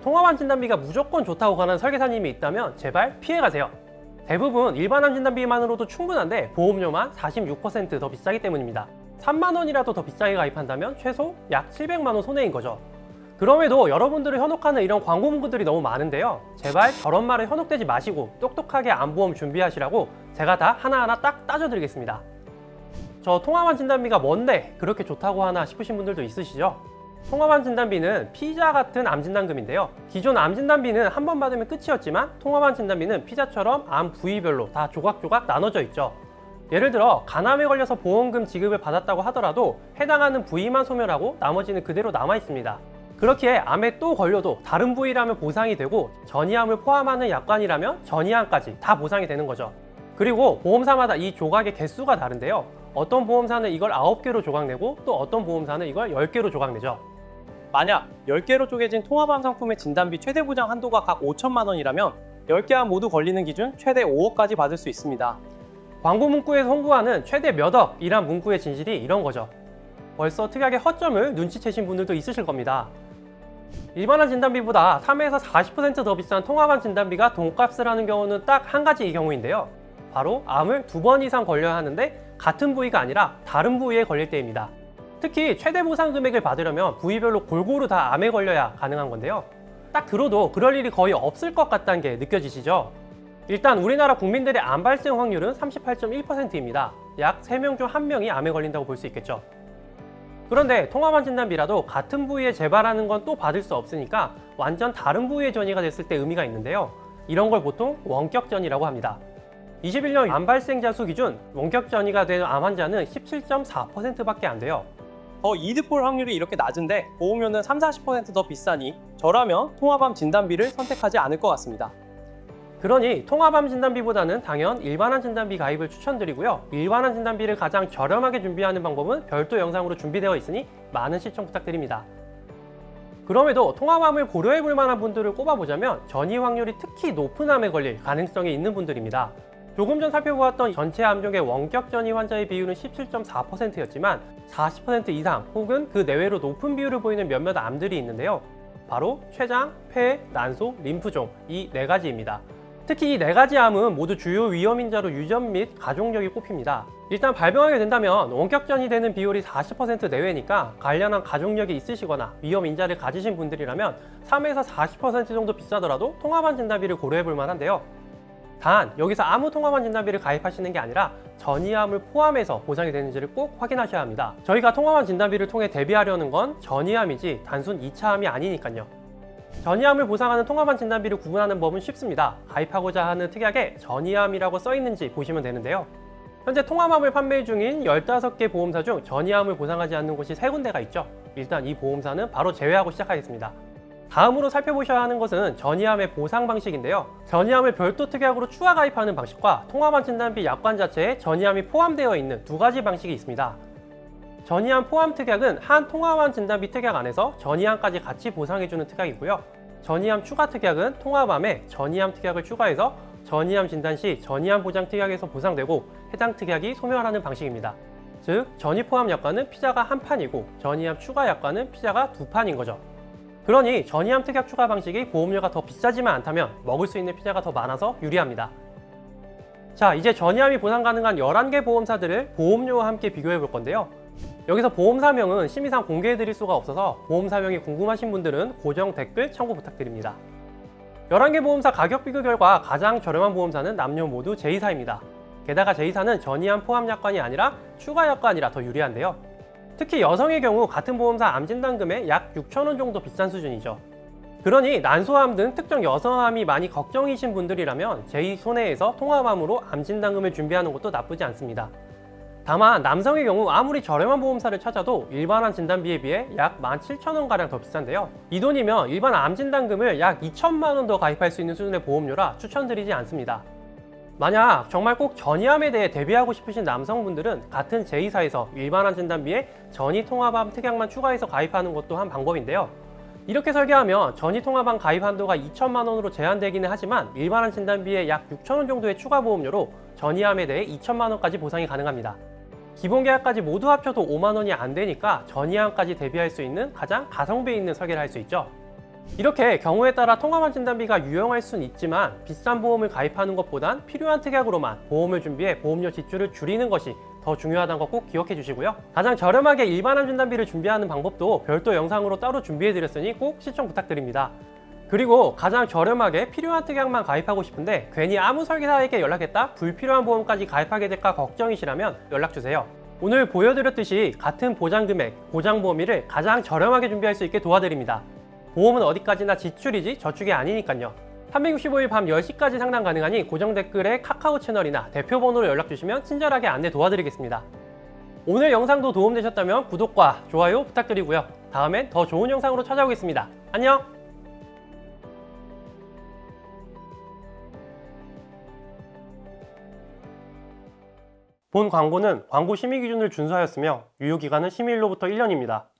통합암 진단비가 무조건 좋다고 권하는 설계사님이 있다면 제발 피해가세요. 대부분 일반암 진단비만으로도 충분한데 보험료만 46%더 비싸기 때문입니다. 3만원이라도 더 비싸게 가입한다면 최소 약 700만원 손해인 거죠. 그럼에도 여러분들을 현혹하는 이런 광고 문구들이 너무 많은데요. 제발 저런 말에 현혹되지 마시고 똑똑하게 암보험 준비하시라고 제가 다 하나하나 딱 따져드리겠습니다. 저 통합암 진단비가 뭔데 그렇게 좋다고 하나 싶으신 분들도 있으시죠? 통합암 진단비는 피자 같은 암 진단금인데요. 기존 암 진단비는 한 번 받으면 끝이었지만 통합암 진단비는 피자처럼 암 부위별로 다 조각조각 나눠져 있죠. 예를 들어 간암에 걸려서 보험금 지급을 받았다고 하더라도 해당하는 부위만 소멸하고 나머지는 그대로 남아 있습니다. 그렇기에 암에 또 걸려도 다른 부위라면 보상이 되고 전이암을 포함하는 약관이라면 전이암까지 다 보상이 되는 거죠. 그리고 보험사마다 이 조각의 개수가 다른데요. 어떤 보험사는 이걸 9개로 조각내고 또 어떤 보험사는 이걸 10개로 조각내죠. 만약 10개로 쪼개진 통합암 상품의 진단비 최대 보장 한도가 각 5천만 원이라면 10개 암 모두 걸리는 기준 최대 5억까지 받을 수 있습니다. 광고 문구에서 홍보하는 최대 몇 억이란 문구의 진실이 이런 거죠. 벌써 특약의 허점을 눈치채신 분들도 있으실 겁니다. 일반암 진단비보다 3에서 40% 더 비싼 통합암 진단비가 돈값을 하는 경우는 딱 한 가지의 경우인데요. 바로 암을 2번 이상 걸려야 하는데 같은 부위가 아니라 다른 부위에 걸릴 때입니다. 특히 최대 보상 금액을 받으려면 부위별로 골고루 다 암에 걸려야 가능한 건데요. 딱 들어도 그럴 일이 거의 없을 것 같다는 게 느껴지시죠? 일단 우리나라 국민들의 암 발생 확률은 38.1%입니다. 약 3명 중 1명이 암에 걸린다고 볼 수 있겠죠. 그런데 통합암 진단비라도 같은 부위에 재발하는 건 또 받을 수 없으니까 완전 다른 부위의 전이가 됐을 때 의미가 있는데요. 이런 걸 보통 원격전이라고 합니다. 21년 암 발생자 수 기준 원격 전이가 된 암 환자는 17.4%밖에 안 돼요. 더 이득 볼 확률이 이렇게 낮은데 보험료는 30~40% 더 비싸니 저라면 통합암 진단비를 선택하지 않을 것 같습니다. 그러니 통합암 진단비보다는 당연 일반암 진단비 가입을 추천드리고요. 일반암 진단비를 가장 저렴하게 준비하는 방법은 별도 영상으로 준비되어 있으니 많은 시청 부탁드립니다. 그럼에도 통합암을 고려해 볼 만한 분들을 꼽아보자면 전이 확률이 특히 높은 암에 걸릴 가능성이 있는 분들입니다. 조금 전 살펴보았던 전체 암종의 원격 전이 환자의 비율은 17.4%였지만 40% 이상 혹은 그 내외로 높은 비율을 보이는 몇몇 암들이 있는데요. 바로 췌장, 폐, 난소, 림프종 이 4가지입니다. 특히 이 4가지 암은 모두 주요 위험인자로 유전 및 가족력이 꼽힙니다. 일단 발병하게 된다면 원격전이 되는 비율이 40% 내외니까 관련한 가족력이 있으시거나 위험인자를 가지신 분들이라면 3에서 40% 정도 비싸더라도 통합암 진단비를 고려해 볼 만한데요. 단 여기서 아무 통합암 진단비를 가입하시는 게 아니라 전이암을 포함해서 보상이 되는지를 꼭 확인하셔야 합니다. 저희가 통합암 진단비를 통해 대비하려는 건 전이암이지 단순 2차암이 아니니까요. 전이암을 보상하는 통합암 진단비를 구분하는 법은 쉽습니다. 가입하고자 하는 특약에 전이암이라고 써있는지 보시면 되는데요. 현재 통합암을 판매 중인 15개 보험사 중 전이암을 보상하지 않는 곳이 3군데가 있죠. 일단 이 보험사는 바로 제외하고 시작하겠습니다. 다음으로 살펴보셔야 하는 것은 전이암의 보상 방식인데요. 전이암을 별도 특약으로 추가 가입하는 방식과 통합암 진단비 약관 자체에 전이암이 포함되어 있는 2가지 방식이 있습니다. 전이암 포함 특약은 한 통합암 진단비 특약 안에서 전이암까지 같이 보상해주는 특약이고요. 전이암 추가 특약은 통합암에 전이암 특약을 추가해서 전이암 진단 시 전이암 보장 특약에서 보상되고 해당 특약이 소멸하는 방식입니다. 즉 전이 포함 약관은 피자가 1판이고 전이암 추가 약관은 피자가 2판인 거죠. 그러니 전이암 특약 추가 방식이 보험료가 더 비싸지만 않다면 먹을 수 있는 피자가 더 많아서 유리합니다. 자, 이제 전이암이 보상 가능한 11개 보험사들을 보험료와 함께 비교해 볼 건데요. 여기서 보험사명은 심의상 공개해 드릴 수가 없어서 보험사명이 궁금하신 분들은 고정 댓글 참고 부탁드립니다. 11개 보험사 가격 비교 결과 가장 저렴한 보험사는 남녀 모두 제2사입니다. 게다가 제2사는 전이암 포함 약관이 아니라 추가 약관이라 더 유리한데요. 특히 여성의 경우 같은 보험사 암 진단금에 약 6,000원 정도 비싼 수준이죠. 그러니 난소암 등 특정 여성암이 많이 걱정이신 분들이라면 제2손해에서 통합암으로 암 진단금을 준비하는 것도 나쁘지 않습니다. 다만 남성의 경우 아무리 저렴한 보험사를 찾아도 일반암 진단비에 비해 약 17,000원가량 더 비싼데요. 이 돈이면 일반 암 진단금을 약 2천만 원 더 가입할 수 있는 수준의 보험료라 추천드리지 않습니다. 만약 정말 꼭 전이암에 대해 대비하고 싶으신 남성분들은 같은 제2사에서 일반암 진단비에 전이 통합암 특약만 추가해서 가입하는 것도 한 방법인데요. 이렇게 설계하면 전이 통합암 가입 한도가 2천만 원으로 제한되기는 하지만 일반암 진단비에 약 6,000원 정도의 추가 보험료로 전이암에 대해 2천만 원까지 보상이 가능합니다. 기본 계약까지 모두 합쳐도 5만 원이 안 되니까 전이암까지 대비할 수 있는 가장 가성비 있는 설계를 할 수 있죠. 이렇게 경우에 따라 통합암 진단비가 유용할 수는 있지만 비싼 보험을 가입하는 것보단 필요한 특약으로만 보험을 준비해 보험료 지출을 줄이는 것이 더 중요하다는 거 꼭 기억해 주시고요. 가장 저렴하게 일반암 진단비를 준비하는 방법도 별도 영상으로 따로 준비해 드렸으니 꼭 시청 부탁드립니다. 그리고 가장 저렴하게 필요한 특약만 가입하고 싶은데 괜히 아무 설계사에게 연락했다 불필요한 보험까지 가입하게 될까 걱정이시라면 연락주세요. 오늘 보여드렸듯이 같은 보장 금액, 보장 범위를 가장 저렴하게 준비할 수 있게 도와드립니다. 보험은 어디까지나 지출이지 저축이 아니니까요. 365일 밤 10시까지 상담 가능하니 고정 댓글에 카카오 채널이나 대표 번호로 연락 주시면 친절하게 안내 도와드리겠습니다. 오늘 영상도 도움되셨다면 구독과 좋아요 부탁드리고요. 다음엔 더 좋은 영상으로 찾아오겠습니다. 안녕! 본 광고는 광고 심의 기준을 준수하였으며 유효기간은 심의일로부터 1년입니다.